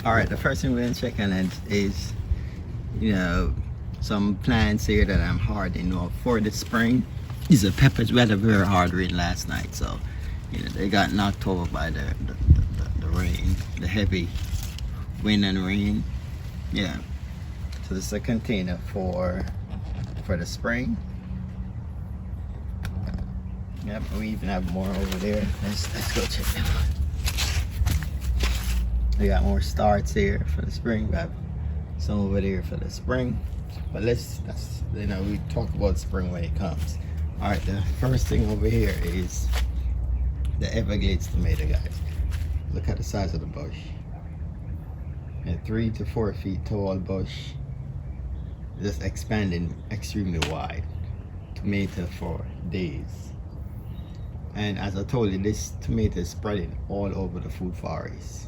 All right, the first thing we're gonna check on is, you know, some plants here that I'm hardening off for the spring. These are peppers. We had a very hard rain last night, so you know they got knocked over by the rain, the heavy wind and rain. Yeah. So this is a container for the spring. Yep, we even have more over there. Let's go check them out. We got more starts here for the spring. We have some over there for the spring. But that's you know, we talk about spring when it comes. All right, the first thing over here is the Everglades tomato, guys. Look at the size of the bush. A 3 to 4 feet tall bush, just expanding extremely wide. Tomato for days. And as I told you, this tomato is spreading all over the food forest.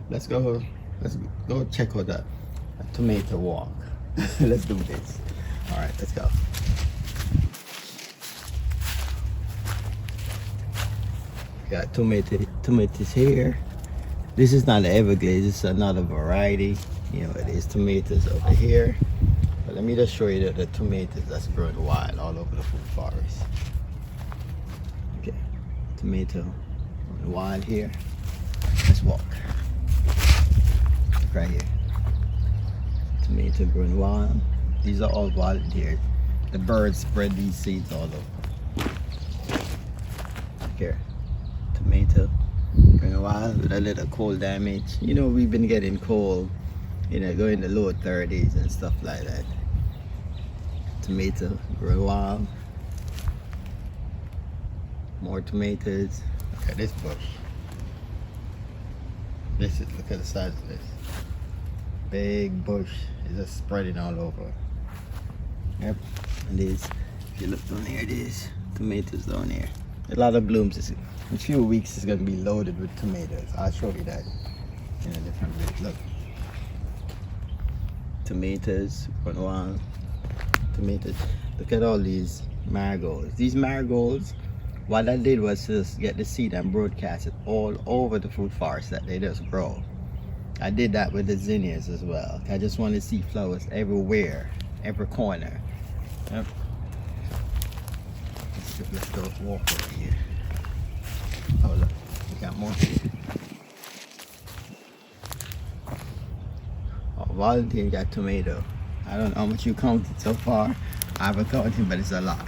Let's go check out a tomato walk. Let's do this. All right, let's go. Got tomatoes here. This is not the Everglades, it's another variety. You know, it is tomatoes over here. But let me just show you the tomatoes that's growing wild all over the food forest. Okay, tomato wild here. Let's walk. Right here. Tomato growing wild. These are all volunteers. The birds spread these seeds all over. Here. Tomato growing wild with a little cold damage. You know, we've been getting cold, you know, going to low 30s and stuff like that. Tomato growing wild. More tomatoes. Look at this bush. Look at the size of this. Big bush is just spreading all over. Yep. And these, if you look down here, these tomatoes down here. A lot of blooms. In a few weeks it's gonna be loaded with tomatoes. I'll show you that in a different way. Look. Tomatoes, growing wild. Tomatoes. Look at all these marigolds. These marigolds, what I did was just get the seed and broadcast it all over the food forest that they just grow. I did that with the zinnias as well. I just want to see flowers everywhere, every corner. Yep. Let's go walk over here. Oh look, we got more here. Oh, volunteer got tomato. I don't know how much you counted so far. I haven't counted, but it's a lot.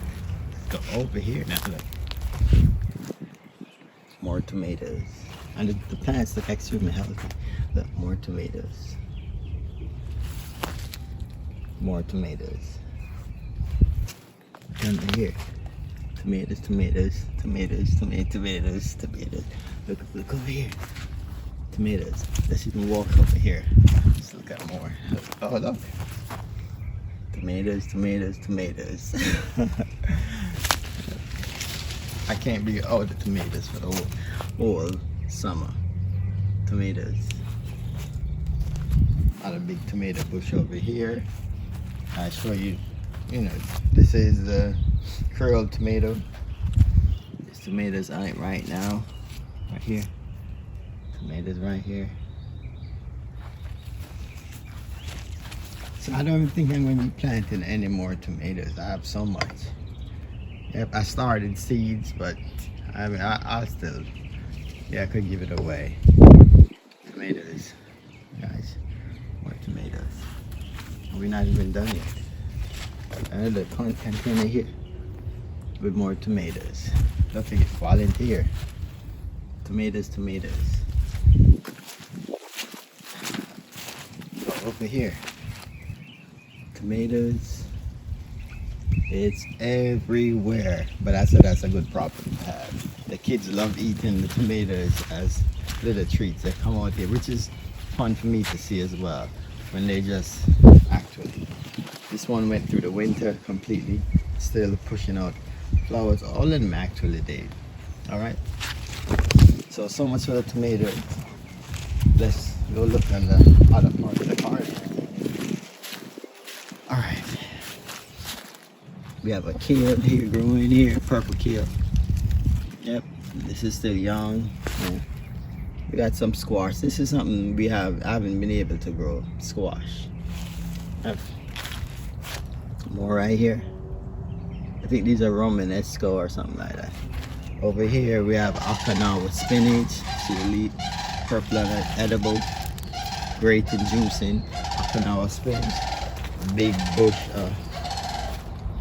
Let's go over here now. Look. More tomatoes. And the plants look extremely healthy. Look, more tomatoes. More tomatoes. Under here. Tomatoes, tomatoes, tomatoes, tomatoes, tomatoes. Look over here. Tomatoes. Let's even walk over here. Let's look at more. Oh, look. Tomatoes, tomatoes, tomatoes. I can't be all the tomatoes for the whole summer. Tomatoes. Not a big tomato bush over here. I show you, you know, this is the curled tomato. There's tomatoes on it right now. Right here. Tomatoes right here. So I don't even think I'm going to be planting any more tomatoes. I have so much. Yep, I started seeds, but I mean, I'll still, yeah, I could give it away. Tomatoes, guys, more tomatoes. We're not even done yet. Another container here with more tomatoes. Don't forget, volunteer. Tomatoes, tomatoes. Oh, over here, tomatoes. It's everywhere, but I said that's a good problem to have. The kids love eating the tomatoes as little treats. They come out here, which is fun for me to see as well. When they just actually, this one went through the winter completely, still pushing out flowers. All of them actually did. All right. So much for the tomatoes. Let's go look on the other part of the garden. All right. We have a kale here growing here, purple kale. Yep, this is still young. Yeah. We got some squash. This is something I haven't been able to grow, squash. More right here. I think these are Romanesco or something like that. Over here we have Okinawa spinach. See the leaf, purple and edible, great and juicing. Okinawa spinach, big bush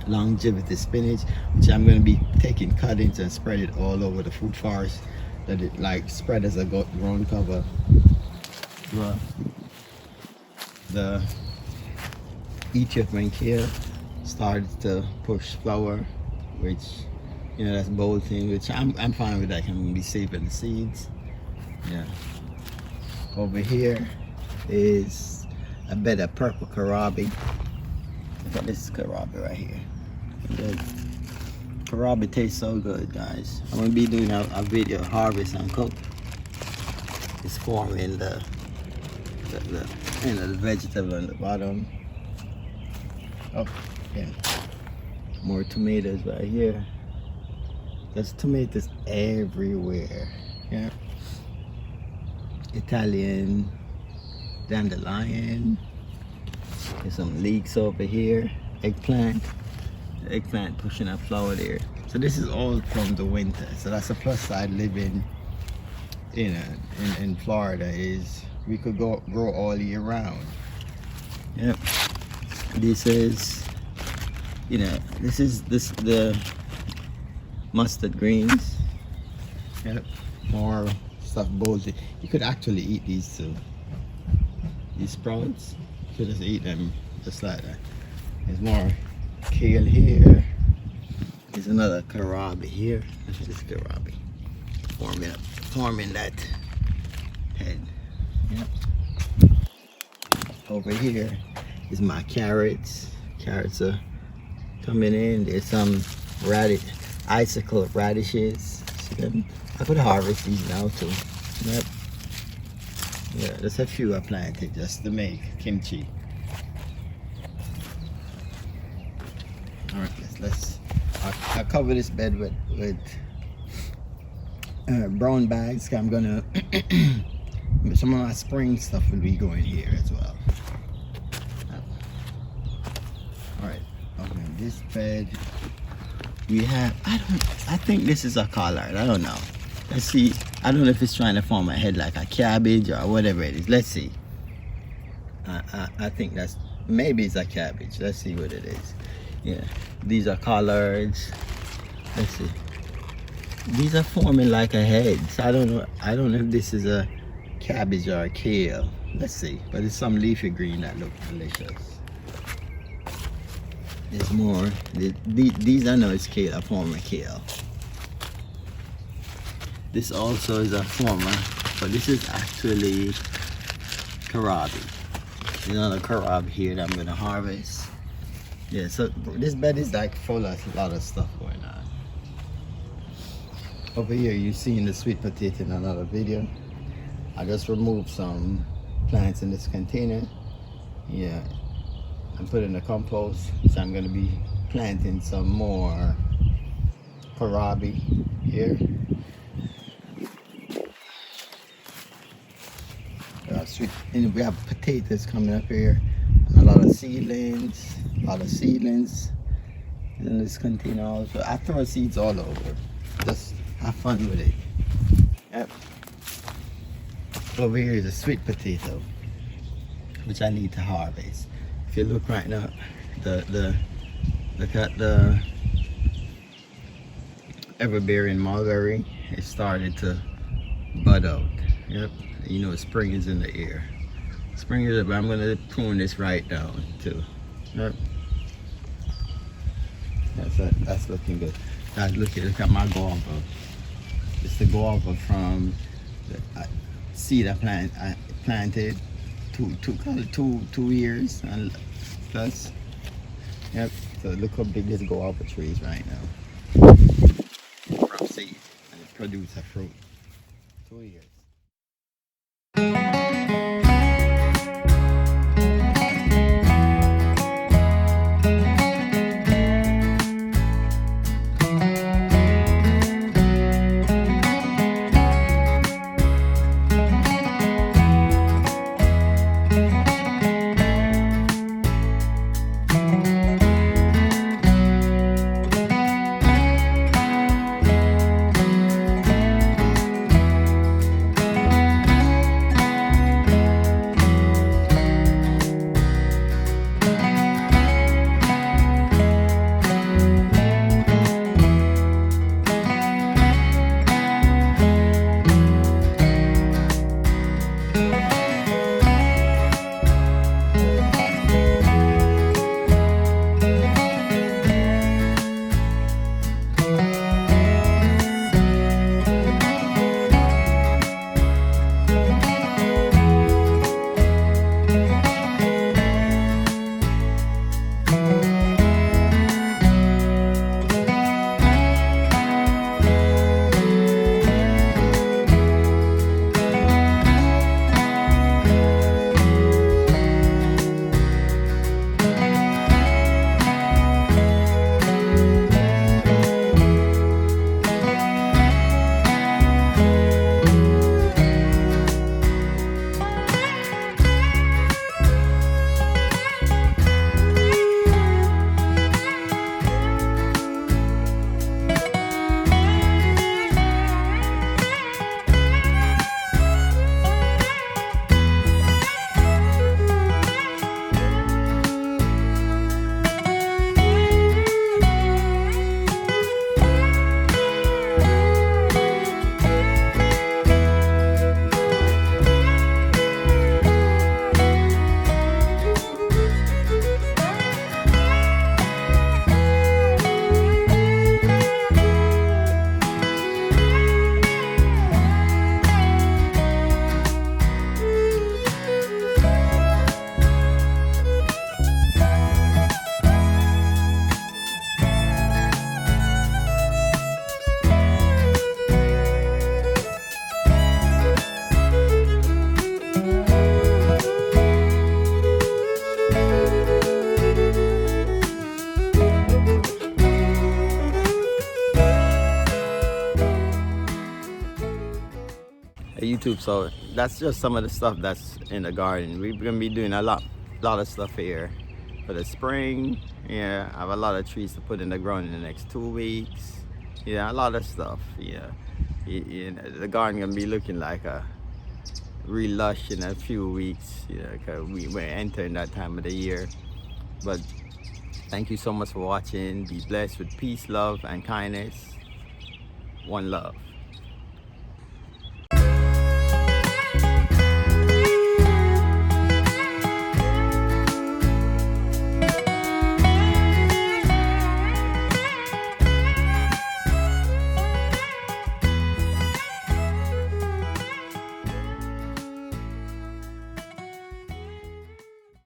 longevity spinach, which I'm going to be taking cuttings and spread it all over the food forest, that it like spread as a ground cover. The Ethiopian kale started to push flower, which, you know, that's bolting, which I'm fine with that. I'm going to be saving the seeds. Yeah. Over here is a bed of purple kohlrabi. Look at this kohlrabi right here. The kohlrabi tastes so good, guys. I'm gonna be doing a video harvest and cook. It's forming the you know, the vegetable on the bottom. Oh yeah, more tomatoes right here. There's tomatoes everywhere. Yeah. Italian dandelion. There's some leeks over here. Eggplant. The eggplant pushing up flower there. So this is all from the winter. So that's a plus side living in Florida, is we could grow all year round. Yep. This is, you know, this is the mustard greens. Yep. More stuff bolted. You could actually eat these too. These sprouts, you could just eat them just like that. There's more kale here. There's another kohlrabi here. Look at this kohlrabi forming that head. Yep. Over here is my carrots. Carrots are coming in. There's some icicle radishes. I could harvest these now too. Yep. Yeah, there's a few I planted just to make kimchi. All right, I'll cover this bed with brown bags. I'm gonna some of my spring stuff will be going here as well. All right, okay, this bed we have. I think this is a collard. I don't know. Let's see. I don't know if it's trying to form a head like a cabbage or whatever it is. Let's see. I think that's, maybe it's a cabbage. Let's see what it is. Yeah, these are collards. Let's see. These are forming like a head. So I don't know if this is a cabbage or a kale. Let's see. But it's some leafy green that look delicious. There's more. These I know is kale, a form of kale. This also is a former, but this is actually kohlrabi. There's another kohlrabi here that I'm gonna harvest. Yeah, so this bed is like full of a lot of stuff going on. Over here, you've seen the sweet potato in another video. I just removed some plants in this container. Yeah, I'm putting the compost, so I'm gonna be planting some more kohlrabi here. And we have potatoes coming up here, and a lot of seedlings in this container also. I throw seeds all over, just have fun with it. Yep. Over here is a sweet potato, which I need to harvest. If you look right now, look at the everbearing mulberry. It started to bud out. Yep. You know, spring is in the air. Spring is up. I'm gonna prune this right down too. Yep. That's looking good. Now look at my guava. It's the guava from the seed I planted 2 years and plus. Yep. So look how big this guava tree is right now. From seed, and it produced a fruit. 2 years. YouTube. So that's just some of the stuff that's in the garden. We're gonna be doing a lot of stuff here for the spring. Yeah, I have a lot of trees to put in the ground in the next 2 weeks. Yeah, a lot of stuff. Yeah, the garden gonna be looking like a real lush in a few weeks. Yeah, cause we're entering that time of the year. But thank you so much for watching. Be blessed with peace, love, and kindness. One love.